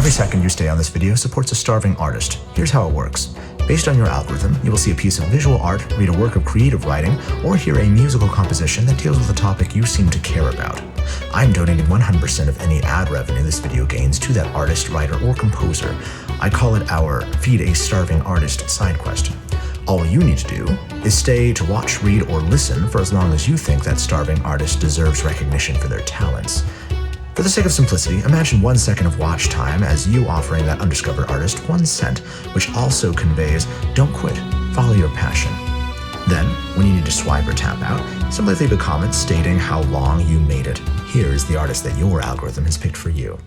Every second you stay on this video supports a starving artist. Here's how it works. Based on your algorithm, you will see a piece of visual art, read a work of creative writing, or hear a musical composition that deals with a topic you seem to care about. I'm donating 100% of any ad revenue this video gains to that artist, writer, or composer. I call it our Feed a Starving Artist side quest. All you need to do is stay to watch, read, or listen for as long as you think that starving artist deserves recognition for their talents. For the sake of simplicity, imagine 1 second of watch time as you offering that undiscovered artist 1 cent, which also conveys, don't quit, follow your passion. Then, when you need to swipe or tap out, simply leave a comment stating how long you made it. Here's the artist that your algorithm has picked for you.